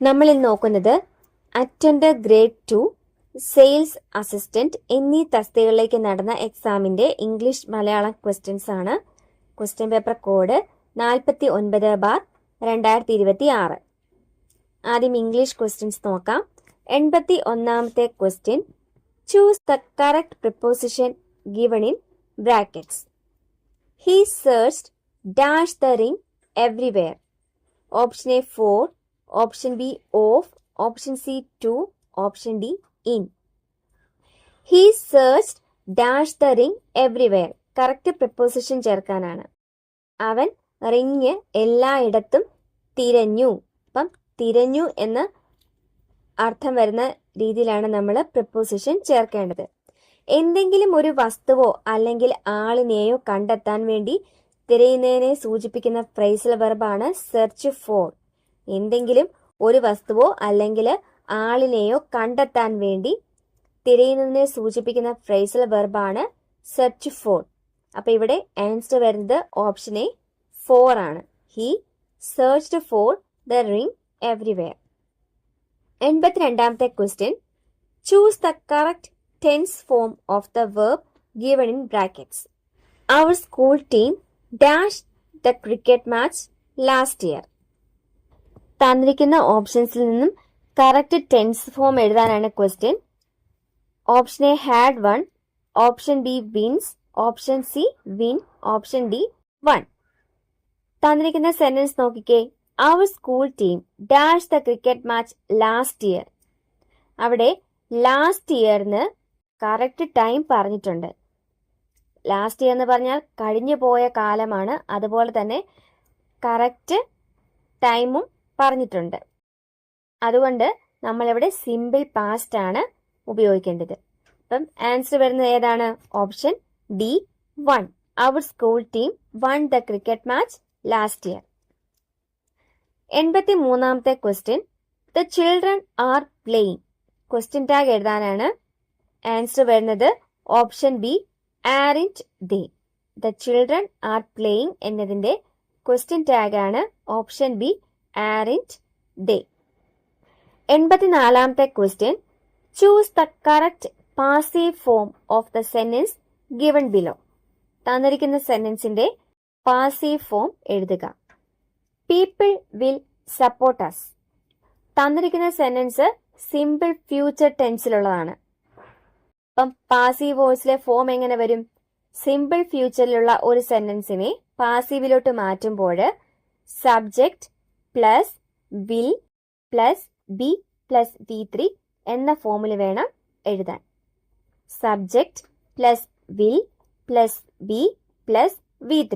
നമ്മൾ ഇന്ന് നോക്കുന്നത് അറ്റൻഡർ ഗ്രേഡ് 2 സെയിൽസ് അസിസ്റ്റന്റ് എന്നീ തസ്തികകളിലേക്ക് നടന്ന എക്സാമിന്റെ ഇംഗ്ലീഷ് മലയാളം ക്വസ്റ്റ്യൻസ് ആണ്. Question paper code 49/2026. ആദ്യം ഇംഗ്ലീഷ് ക്വസ്റ്റ്യൻസ് നോക്കാം. 81ാമത്തെ question, choose the correct preposition given in brackets. He searched dash the ring everywhere. Option A 4, option B of, option C 2, option D in. He searched dash the ring everywhere. Correct preposition ചേർക്കാനാണ്. അവൻ ring എല്ലായിടത്തും തിരഞ്ഞു. അപ്പം തിരഞ്ഞു എന്ന അർത്ഥം വരുന്ന രീതിയിലാണ് നമ്മൾ പ്രിപ്പോസിഷൻ ചേർക്കേണ്ടത്. എന്തെങ്കിലും ഒരു വസ്തുവോ അല്ലെങ്കിൽ ആളിനെയോ കണ്ടെത്താൻ വേണ്ടി തിരയുന്നതിനെ സൂചിപ്പിക്കുന്ന ഫ്രേസൽ വെർബാണ് സെർച്ച് ഫോർ. എന്തെങ്കിലും ഒരു വസ്തുവോ അല്ലെങ്കിൽ ആളിനെയോ കണ്ടെത്താൻ വേണ്ടി തിരയുന്നതിനെ സൂചിപ്പിക്കുന്ന ഫ്രേസൽ വെർബാണ് സെർച്ച് ഫോർ. അപ്പൊ ഇവിടെ ആൻസർ വരുന്നത് ഓപ്ഷൻ എ 4 ആണ്. He searched for the ring everywhere. 82ാമത്തെ question, choose the correct tense form of the verb given in brackets. Our school team dash the cricket match last year. തന്നിരിക്കുന്ന ഓപ്ഷൻസിൽ നിന്നും correct tense form എഴുതാനാണ് question. Option A had won, option B wins, option C win, option D won. തന്നിരിക്കുന്ന sentence നോക്കിക്കേ. Our school team dash the cricket match last year. അവിടെ last ഇയറിന് correct time പറഞ്ഞിട്ടുണ്ട്. Last year എന്ന് പറഞ്ഞാൽ കഴിഞ്ഞു പോയ കാലമാണ്. അതുപോലെ തന്നെ കറക്റ്റ് ടൈമും പറഞ്ഞിട്ടുണ്ട്. അതുകൊണ്ട് നമ്മളിവിടെ സിമ്പിൾ പാസ്റ്റ് ആണ് ഉപയോഗിക്കേണ്ടത്. അപ്പം ആൻസർ വരുന്നത് ഏതാണ്? Option D 1. Our school team won the cricket match last year. 83ാമത്തെ question, the children are playing. Question tag എഴുതാനാണ്. ആൻസർ വരുന്നത് option B aren't they. The children are playing എന്നതിന്റെ ക്വസ്റ്റ്യൻ ടാഗ് ആണ് ഓപ്ഷൻ ബി ആറിൻറ്റ് ദേ. 84ാമത്തെ question, choose the correct passive form of the sentence given below. തന്നിരിക്കുന്ന സെന്റൻസിന്റെ passive form എഴുതുക. People will support us. തന്നിരിക്കുന്ന sentence simple future ടെൻസിലുള്ളതാണ്. അപ്പം passive വോയിസിലെ form എങ്ങനെ വരും? സിമ്പിൾ ഫ്യൂച്ചറിലുള്ള ഒരു സെന്റൻസിനെ പാസീവിലോട്ട് മാറ്റുമ്പോൾ subject plus will plus be plus V3 എന്ന ഫോമിൽ വേണം എഴുതാൻ. Subject plus will plus be plus V3.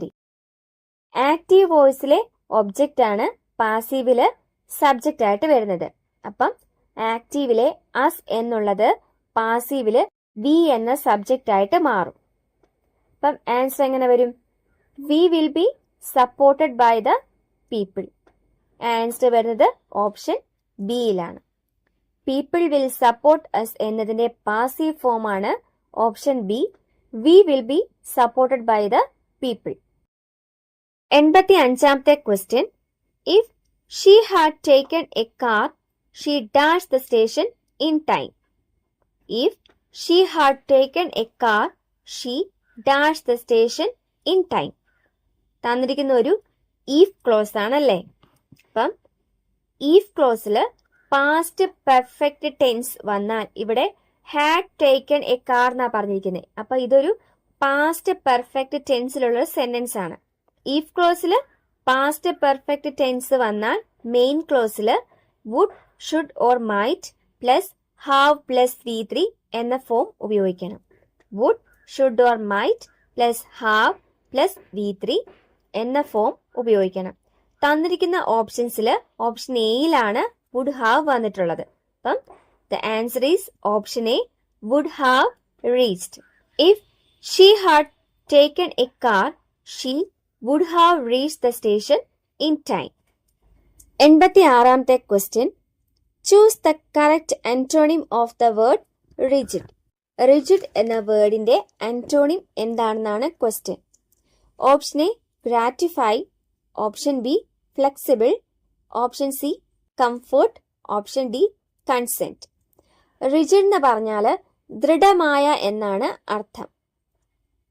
Active വോയിസിലെ ഒബ്ജക്റ്റ് ആണ് പാസീവില് സബ്ജക്റ്റ് ആയിട്ട് വരുന്നത്. അപ്പം ആക്റ്റീവിലെ അസ് എന്നുള്ളത് പാസീവില് വി എന്ന സബ്ജക്റ്റ് ആയിട്ട് മാറും. അപ്പം ആൻസർ എങ്ങനെ വരും? We will be supported by the people. Answer വരുന്നത് ഓപ്ഷൻ ബിയിലാണ്. പീപ്പിൾ വിൽ സപ്പോർട്ട് അസ് എന്നതിന്റെ പാസീവ് ഫോം ആണ് option B. We will be supported by the people. 85ാമത്തെ question, if she had taken a car she dash the station in time. If she had taken a car she dash the station in time. തന്നിരിക്കുന്ന ഒരു if clause ആണല്ലേ. അപ്പം if ക്ലോസിൽ past perfect tense വന്നാൽ ഇവിടെ had taken a car എന്നാ പറഞ്ഞിരിക്കുന്നത്. അപ്പൊ ഇതൊരു പാസ്റ്റ് പെർഫെക്റ്റ് ടെൻസിലുള്ള സെന്റൻസ് ആണ്. ഈഫ് ക്ലോസിൽ പാസ്റ്റ് പെർഫെക്റ്റ് ടെൻസ് വന്നാൽ മെയിൻ ക്ലോസിൽ would, should or might plus have plus V3 എന്ന ഫോം ഉപയോഗിക്കണം. Would, should or might plus have plus V3 എന്ന ഫോം ഉപയോഗിക്കണം. തന്നിരിക്കുന്ന ഓപ്ഷൻസിൽ ഓപ്ഷൻ എയിലാണ് വുഡ് ഹാവ് വന്നിട്ടുള്ളത്. അപ്പം the answer is option A, would have reached. If she had taken a car she would have reached the station in time. 86ാമത്തെ question, choose the correct antonym of the word rigid. Rigid എന്ന വേർഡിന്റെ antonym എന്താണെന്നാണ് question. Option A gratify, option B flexible, option C comfort, option D consent. Rigid എന്ന് പറഞ്ഞാൽ ദൃഢമായ എന്നാണ് അർത്ഥം.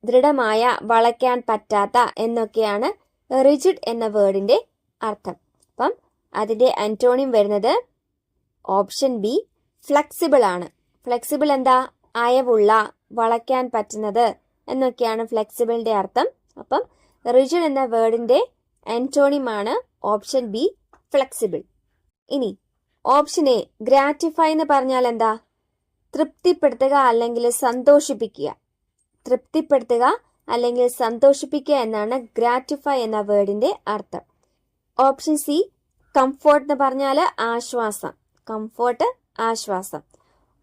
ദൃഢമായ, വളയ്ക്കാൻ പറ്റാത്ത എന്നൊക്കെയാണ് റിജിഡ് എന്ന വേർഡിന്റെ അർത്ഥം. അപ്പം അതിന്റെ ആന്റോണിം വരുന്നത് ഓപ്ഷൻ ബി ഫ്ലെക്സിബിൾ ആണ്. ഫ്ലെക്സിബിൾ എന്താ? അയവുള്ള, വളയ്ക്കാൻ പറ്റുന്നത് എന്നൊക്കെയാണ് ഫ്ലെക്സിബിളിന്റെ അർത്ഥം. അപ്പം റിജിഡ് എന്ന വേർഡിന്റെ ആന്റോണിം ആണ് ഓപ്ഷൻ ബി ഫ്ലെക്സിബിൾ. ഇനി ഓപ്ഷൻ എ ഗ്രാറ്റിഫൈ എന്ന് പറഞ്ഞാൽ എന്താ? തൃപ്തിപ്പെടുത്തുക അല്ലെങ്കിൽ സന്തോഷിപ്പിക്കുക. തൃപ്തിപ്പെടുത്തുക അല്ലെങ്കിൽ സന്തോഷിപ്പിക്കുക എന്നാണ് ഗ്രാറ്റിഫൈ എന്ന വേർഡിന്റെ അർത്ഥം. ഓപ്ഷൻ സി കംഫോർട്ട് എന്ന് പറഞ്ഞാൽ ആശ്വാസം. കംഫോർട്ട്, ആശ്വാസം.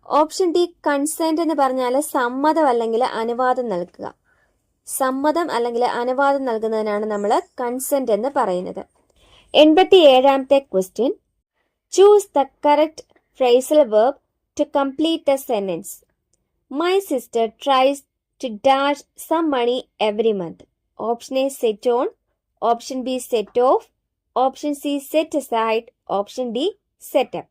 ഓപ്ഷൻ ഡി കൺസെന്റ് എന്ന് പറഞ്ഞാൽ സമ്മതം അല്ലെങ്കിൽ അനുവാദം നൽകുക. സമ്മതം അല്ലെങ്കിൽ അനുവാദം നൽകുന്നതിനാണ് നമ്മൾ കൺസെന്റ് എന്ന് പറയുന്നത്. 87ാമത്തെ question. Choose the correct phrasal verb to complete a sentence. My sister tries to dash some money every month. Option A set on, option B set off, option C set aside, option D set up.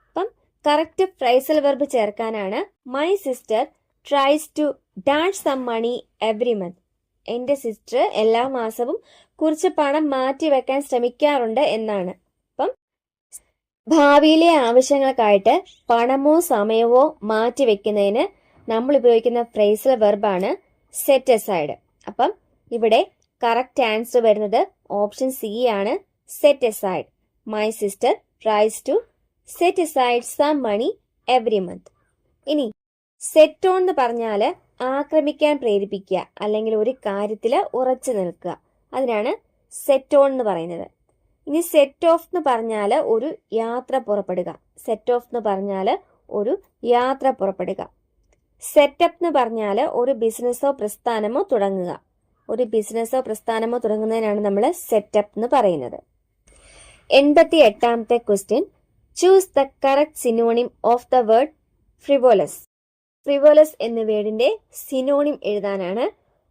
അപ്പം correct phrasal verb ചേർക്കാനാണ് my sister tries to dash some money every month. എൻ്റെ sister എല്ലാ മാസവും കുറച്ച് പണം മാറ്റി വെക്കാൻ ശ്രമിക്കാറുണ്ട് എന്നാണ്. അപ്പം ഭാവിയിലെ ആവശ്യങ്ങൾക്കായിട്ട് പണമോ സമയമോ മാറ്റി വെക്കുന്നതിന് നമ്മൾ ഉപയോഗിക്കുന്ന ഫ്രേസൽ വെർബാണ് സെറ്റ് അസൈഡ്. അപ്പം ഇവിടെ കറക്റ്റ് ആൻസർ വരുന്നത് ഓപ്ഷൻ സി ആണ്, set aside. My sister tries to set aside some money every month. ഇനി സെറ്റ് ഓൺ എന്ന് പറഞ്ഞാൽ ആക്രമിക്കാൻ പ്രേരിപ്പിക്കുക അല്ലെങ്കിൽ ഒരു കാര്യത്തിൽ ഉറച്ചു നിൽക്കുക. അതിനാണ് സെറ്റ് ഓൺ എന്ന് പറയുന്നത്. ഇനി സെറ്റ് ഓഫ് എന്ന് പറഞ്ഞാൽ ഒരു യാത്ര പുറപ്പെടുക. സെറ്റ് ഓഫ് എന്ന് പറഞ്ഞാൽ ഒരു യാത്ര പുറപ്പെടുക. സെറ്റപ്പ് എന്ന് പറഞ്ഞാൽ ഒരു ബിസിനസ്സോ പ്രസ്ഥാനമോ തുടങ്ങുക. ഒരു ബിസിനസ്സോ പ്രസ്ഥാനമോ തുടങ്ങുന്നതിനാണ് നമ്മൾ സെറ്റപ്പ് എന്ന് പറയുന്നത്. 88ാമത്തെ question. Choose the correct synonym of the word frivolous. Frivolous എന്ന വേർഡിന്റെ സിനോണിം എഴുതാനാണ്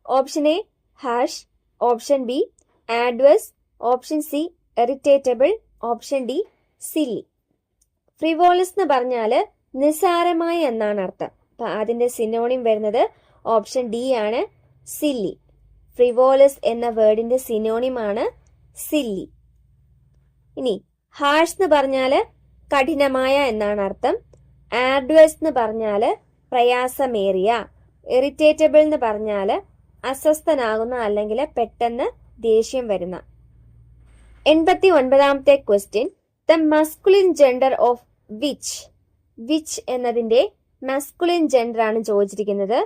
option A harsh, option B adverse, option C irritable, option D silly. Frivolous എന്ന് പറഞ്ഞാൽ നിസ്സാരമായ എന്നാണ് അർത്ഥം. അപ്പൊ അതിന്റെ സിനോണിം വരുന്നത് ഓപ്ഷൻ ഡി ആണ്, സില്ലി. ഫ്രിവോലസ് എന്ന വേർഡിന്റെ സിനോണിം ആണ് സില്ലി. ഇനി ഹാഷ് എന്ന് പറഞ്ഞാൽ കഠിനമായ എന്നാണ് അർത്ഥം. ആഡ്വേഴ്സ് എന്ന് പറഞ്ഞാൽ പ്രയാസമേറിയ. ഇറിറ്റേറ്റബിൾ എന്ന് പറഞ്ഞാൽ അസ്വസ്ഥനാകുന്ന അല്ലെങ്കിൽ പെട്ടെന്ന് ദേഷ്യം വരുന്ന. 89ാമത്തെ question. The masculine gender of witch. Witch എന്നതിന്റെ മസ്കുലിൻ ജെൻഡർ ആണ് ചോദിച്ചിരിക്കുന്നത്.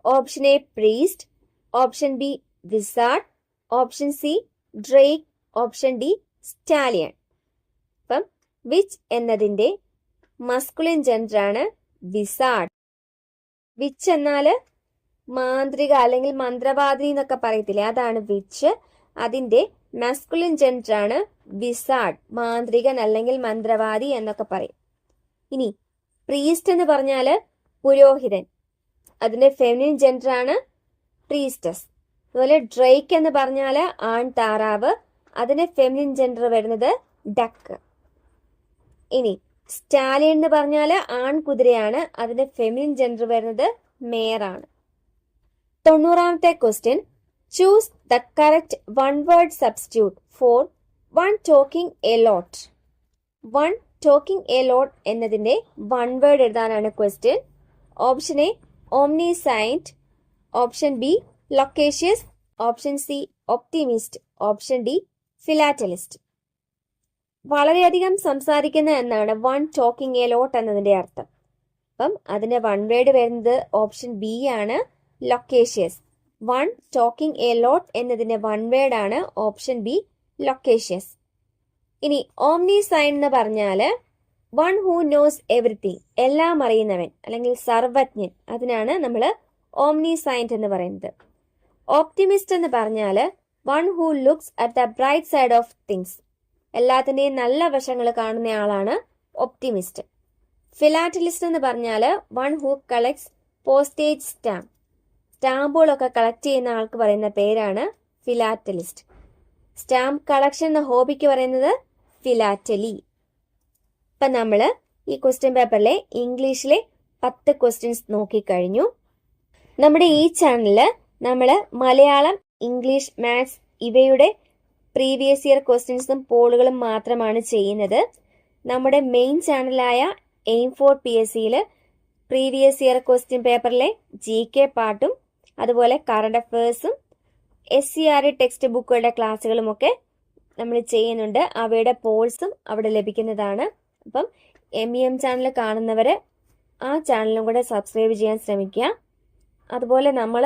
Option A priest, option B wizard, option C drake, option D stallion. അപ്പം വിച്ച് എന്നതിന്റെ മസ്കുലിൻ ജെൻഡർ ആണ് വിസാർഡ്. വിച്ച് എന്നാല് മാന്ത്രിക അല്ലെങ്കിൽ മന്ത്രവാദി എന്നൊക്കെ പറയത്തില്ലേ, അതാണ് വിച്ച്. അതിന്റെ മാസ്കുലിൻ ജെൻഡർ ആണ് വിസാർഡ്. മാന്ത്രികൻ അല്ലെങ്കിൽ മന്ത്രവാദി എന്നൊക്കെ പറയും. ഇനി പ്രീസ്റ്റ് എന്ന് പറഞ്ഞാല് പുരോഹിതൻ. അതിന്റെ ഫെമിനിൻ ജെൻഡർ ആണ് പ്രീസ്റ്റസ്. അതുപോലെ ഡ്രേക്ക് എന്ന് പറഞ്ഞാല് ആൺ താറാവ്. അതിന്റെ ഫെമിനിൻ ജെൻഡർ വരുന്നത് ഡക്ക്. ഇനി സ്റ്റാലിയൻ എന്ന് പറഞ്ഞാല് ആൺ കുതിരയാണ്. അതിന്റെ ഫെമിനിൻ ജെൻഡർ വരുന്നത് മേയർ ആണ്. 90ാമത്തെ question. Choose the correct one word substitute for one talking a lot. One talking a lot എന്നതിന്റെ വൺ വേർഡ് എഴുതാനാണ് question. Option A omniscient, option B loquacious, option C optimist, option D philatelist. വളരെയധികം സംസാരിക്കുന്ന എന്നാണ് one talking a lot എന്നതിന്റെ അർത്ഥം. അപ്പം അതിന്റെ one word വരുന്നത് ഓപ്ഷൻ ബി ആണ്, ലൊക്കേഷ്യസ്. വൺ ടോക്കിംഗ് എ ലോട്ട് എന്നതിന്റെ വൺ വേർഡ് ആണ് ഓപ്ഷൻ ബി, ലൊക്കേഷ്യസ്. ഇനി ഓംനിസൈന്റ് എന്ന് പറഞ്ഞാല് വൺ ഹൂ നോസ് എവറിത്തിങ്, എല്ലാം അറിയുന്നവൻ അല്ലെങ്കിൽ സർവജ്ഞൻ. അതിനാണ് നമ്മൾ ഓംനിസൈന്റ് എന്ന് പറയുന്നത്. ഓപ്റ്റിമിസ്റ്റ് എന്ന് പറഞ്ഞാല് one who looks at the bright side of things, എല്ലാത്തിന്റെയും നല്ല വശങ്ങൾ കാണുന്ന ആളാണ് ഒപ്റ്റിമിസ്റ്റ്. ഫിലാറ്റലിസ്റ്റ് എന്ന് പറഞ്ഞാൽ one who collects postage stamp, സ്റ്റാമ്പുകളൊക്കെ കളക്ട് ചെയ്യുന്ന ആൾക്ക് പറയുന്ന പേരാണ് ഫിലാറ്റലിസ്റ്റ്. സ്റ്റാമ്പ് കളക്ഷൻ എന്ന ഹോബിക്ക് പറയുന്നത് ഫിലാറ്റലി. ഇപ്പം നമ്മൾ ഈ ക്വസ്റ്റ്യൻ പേപ്പറിലെ ഇംഗ്ലീഷിലെ 10 ക്വസ്റ്റ്യൻസ് നോക്കിക്കഴിഞ്ഞു. നമ്മുടെ ഈ ചാനലിൽ നമ്മൾ മലയാളം, ഇംഗ്ലീഷ്, മാത്സ് ഇവയുടെ പ്രീവിയസ് ഇയർ ക്വസ്റ്റ്യൻസും പോളുകളും മാത്രമാണ് ചെയ്യുന്നത്. നമ്മുടെ മെയിൻ ചാനലായ എയിം ഫോർ PSCയിൽ പ്രീവിയസ് ഇയർ ക്വസ്റ്റ്യൻ പേപ്പറിലെ GK പാർട്ടും അതുപോലെ കറണ്ട് അഫയേഴ്സും SCRE ടെക്സ്റ്റ് ബുക്കുകളുടെ ക്ലാസ്സുകളുമൊക്കെ നമ്മൾ ചെയ്യുന്നുണ്ട്. അവയുടെ പോൾസും അവിടെ ലഭിക്കുന്നതാണ്. അപ്പം MEM ചാനൽ കാണുന്നവർ ആ ചാനലും കൂടെ സബ്സ്ക്രൈബ് ചെയ്യാൻ ശ്രമിക്കുക. അതുപോലെ നമ്മൾ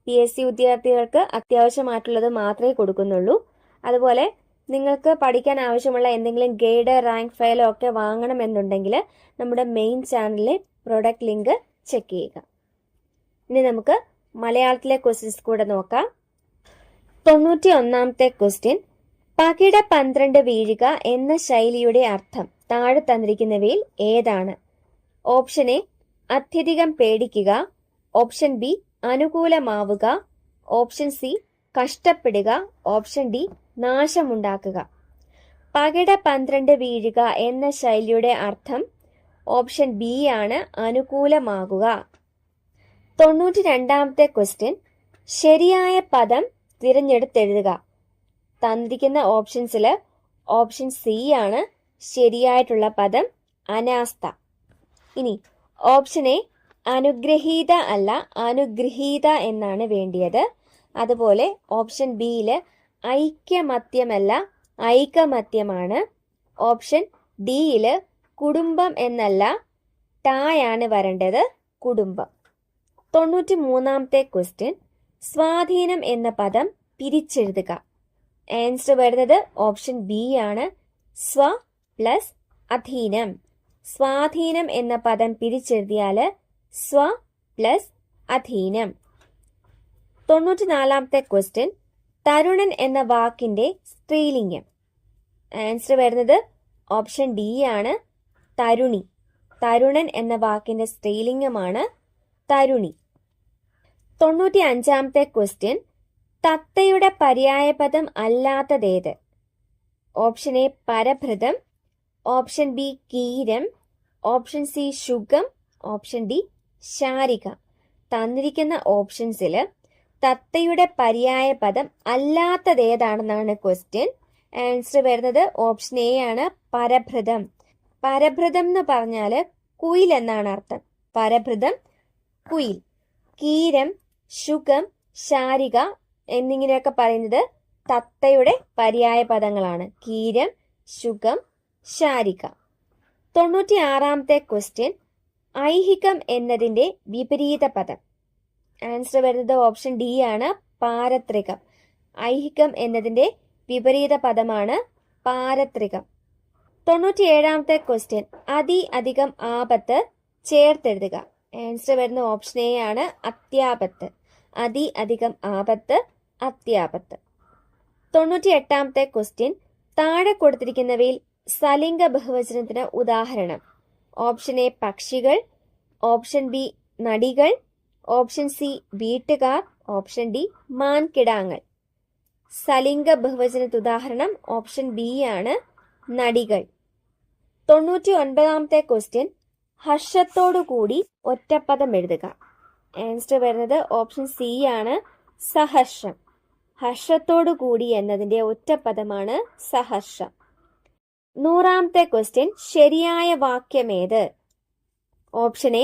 PSC ഉദ്യോഗാർത്ഥികൾക്ക് അത്യാവശ്യമായിട്ടുള്ളത് മാത്രമേ കൊടുക്കുന്നുള്ളൂ. അതുപോലെ നിങ്ങൾക്ക് പഠിക്കാൻ ആവശ്യമുള്ള എന്തെങ്കിലും ഗൈഡ്, റാങ്ക് ഫയലോ ഒക്കെ വാങ്ങണമെന്നുണ്ടെങ്കിൽ നമ്മുടെ മെയിൻ ചാനലിലെ പ്രൊഡക്റ്റ് ലിങ്ക് ചെക്ക് ചെയ്യുക. ഇനി നമുക്ക് മലയാളത്തിലെ ക്വസ്റ്റ്യൻസ് കൂടെ നോക്കാം. 91ാമത്തെ ക്വസ്റ്റ്യൻ, പകിട 12 വീഴുക എന്ന ശൈലിയുടെ അർത്ഥം താഴെ തന്നിരിക്കുന്നവയിൽ ഏതാണ്? ഓപ്ഷൻ എ അത്യധികം പേടിക്കുക, ഓപ്ഷൻ ബി അനുകൂലമാവുക, ഓപ്ഷൻ സി കഷ്ടപ്പെടുക, ഓപ്ഷൻ ഡി നാശമുണ്ടാക്കുക. പകിട 12 വീഴുക എന്ന ശൈലിയുടെ അർത്ഥം ഓപ്ഷൻ ബി ആണ്, അനുകൂലമാകുക. 92ാമത്തെ ക്വസ്റ്റ്യൻ, ശരിയായ പദം തിരഞ്ഞെടുത്തെഴുതുക. തന്നിരിക്കുന്ന ഓപ്ഷൻസിൽ ഓപ്ഷൻ സി ആണ് ശരിയായിട്ടുള്ള പദം, അനാസ്ഥ. ഇനി ഓപ്ഷൻ എ അനുഗ്രഹീത അല്ല, അനുഗ്രഹീത എന്നാണ് വേണ്ടിയത്. അതുപോലെ ഓപ്ഷൻ ബിയിൽ ഐക്യമത്യമല്ല, ഐകമത്യമാണ്. ഓപ്ഷൻ ഡിയിൽ കുടുംബം എന്നല്ല, ടായാണ് വരേണ്ടത്, കുടുംബം. 93ാമത്തെ ക്വസ്റ്റ്യൻ, സ്വാധീനം എന്ന പദം പിരിച്ചെഴുതുക. ആൻസർ വരുന്നത് ഓപ്ഷൻ ബി ആണ്, സ്വ പ്ലസ് അധീനം. സ്വാധീനം എന്ന പദം പിരിച്ചെഴുതിയാൽ സ്വ പ്ലസ് അധീനം. 94ാമത്തെ ക്വസ്റ്റ്യൻ, തരുണൻ എന്ന വാക്കിന്റെ സ്ത്രീലിംഗം. ആൻസർ വരുന്നത് ഓപ്ഷൻ ഡി ആണ്, തരുണി. തരുണൻ എന്ന വാക്കിന്റെ സ്ത്രീലിംഗമാണ് തരുണി. 95ാമത്തെ ക്വസ്റ്റ്യൻ, തത്തയുടെ പര്യായപദം അല്ലാത്തതേത്? ഓപ്ഷൻ എ പരഭൃതം, ഓപ്ഷൻ ബി കീരം, ഓപ്ഷൻ സി ശുഗം, ഓപ്ഷൻ ഡി ശാരിക. തന്നിരിക്കുന്ന ഓപ്ഷൻസിൽ തത്തയുടെ പര്യായപദം അല്ലാത്തതേതാണെന്നാണ് ക്വസ്റ്റ്യൻ. ആൻസർ വരുന്നത് ഓപ്ഷൻ എ ആണ്, പരഭൃതം. പരഭൃതം എന്ന് പറഞ്ഞാൽ കുയിൽ എന്നാണ് അർത്ഥം. പരഭൃതം കുയിൽ. കീരം, ശുഗം, ശാരിക എന്നിങ്ങനെയൊക്കെ പറയുന്നത് തത്തയുടെ പര്യായ പദങ്ങളാണ്. കീരം, ശുഗം, ശാരിക. 96ാമത്തെ ക്വസ്റ്റ്യൻ, ഐഹികം എന്നതിന്റെ വിപരീത പദം. ആൻസർ വരുന്നത് ഓപ്ഷൻ ഡി ആണ്, പാരത്രികം. ഐഹികം എന്നതിന്റെ വിപരീത പദമാണ് പാരത്രികം. 97ാമത്തെ ക്വസ്റ്റ്യൻ, അതി അധികം ആപത്ത് ചേർത്തെഴുതുക. ആൻസർ വരുന്ന ഓപ്ഷൻ എ ആണ്, അത്യാപത്ത്. അതി അധികം ആപത്ത്, അത്യാപത്ത്. 98ാമത്തെ ക്വസ്റ്റ്യൻ, താഴെ കൊടുത്തിരിക്കുന്നവയിൽ സലിംഗ ബഹുവചനത്തിന് ഉദാഹരണം. ഓപ്ഷൻ എ പക്ഷികൾ, ഓപ്ഷൻ ബി നടികൾ, ഓപ്ഷൻ സി വീട്ടുകാർ, ഓപ്ഷൻ ഡി മാൻകിടാങ്ങൾ. സലിംഗ ബഹുവചനത്തിന് ഉദാഹരണം ഓപ്ഷൻ ബി ആണ്, നടികൾ. 99ാമത്തെ ക്വസ്റ്റ്യൻ, ഹർഷത്തോടു കൂടി ഒറ്റപ്പദം എഴുതുക. ആൻസർ വരുന്നത് ഓപ്ഷൻ സി ആണ്, സഹർഷം. ഹർഷത്തോടു കൂടി എന്നതിന്റെ ഒറ്റപ്പദമാണ് സഹർഷം. 100ാമത്തെ ക്വസ്റ്റ്യൻ, ശരിയായ വാക്യമേത്? ഓപ്ഷൻ എ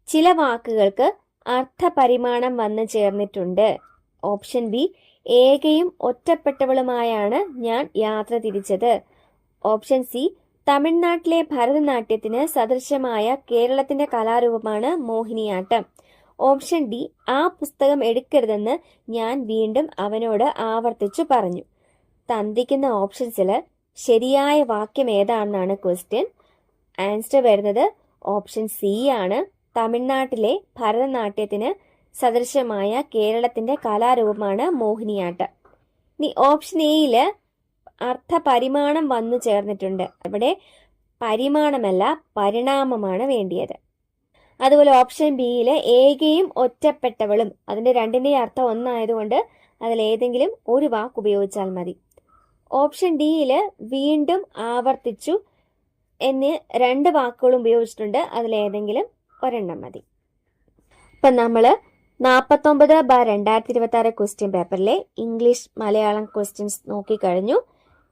ചില വാക്കുകൾക്ക് അർത്ഥപരിമാണം വന്നു ചേർന്നിട്ടുണ്ട്. ഓപ്ഷൻ ബി ഏകയും ഒറ്റപ്പെട്ടവളുമായാണ് ഞാൻ യാത്ര തിരിച്ചത്. ഓപ്ഷൻ സി തമിഴ്നാട്ടിലെ ഭരതനാട്യത്തിന് സദൃശമായ കേരളത്തിന്റെ കലാരൂപമാണ് മോഹിനിയാട്ടം. ഓപ്ഷൻ ഡി ആ പുസ്തകം എടുക്കരുതെന്ന് ഞാൻ വീണ്ടും അവനോട് ആവർത്തിച്ചു പറഞ്ഞു. തന്നിരിക്കുന്ന ഓപ്ഷൻസിൽ ശരിയായ വാക്യം ഏതാണെന്നാണ് ക്വസ്റ്റ്യൻ. ആൻസർ വരുന്നത് ഓപ്ഷൻ സി ആണ്, തമിഴ്നാട്ടിലെ ഭരതനാട്യത്തിന് സദൃശമായ കേരളത്തിന്റെ കലാരൂപമാണ് മോഹിനിയാട്ടം. ഇനി ഓപ്ഷൻ എയില് അർത്ഥപരിമാണം വന്നു ചേർന്നിട്ടുണ്ട്. അവിടെ പരിമാണമല്ല പരിണാമമാണ് വേണ്ടിയത്. അതുപോലെ ഓപ്ഷൻ ബിയില് ഏകയും ഒറ്റപ്പെട്ടവളും, അതിന്റെ രണ്ടിന്റെയും അർത്ഥം ഒന്നായതുകൊണ്ട് അതിലേതെങ്കിലും ഒരു വാക്ക് ഉപയോഗിച്ചാൽ മതി. ഓപ്ഷൻ ഡിയില് വീണ്ടും ആവർത്തിച്ചു എന്നീ 2 വാക്കുകൾ ഉപയോഗിച്ചിട്ടുണ്ട്. അതിലേതെങ്കിലും ഒരെണ്ണം മതി. ഇപ്പം നമ്മൾ 49/2026 ക്വസ്റ്റ്യൻ പേപ്പറിലെ ഇംഗ്ലീഷ് മലയാളം ക്വസ്റ്റ്യൻസ് നോക്കിക്കഴിഞ്ഞു.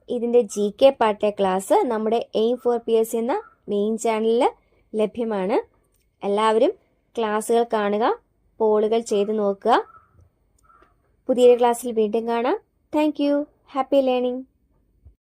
ഇതിൻ്റെ GK പാർട്ടിലെ ക്ലാസ് നമ്മുടെ എയിം ഫോർ PSC എന്ന മെയിൻ ചാനലിൽ ലഭ്യമാണ്. എല്ലാവരും ക്ലാസ്സുകൾ കാണുക, പോളുകൾ ചെയ്ത് നോക്കുക. പുതിയൊരു ക്ലാസ്സിൽ വീണ്ടും കാണാം. Thank you. Happy learning.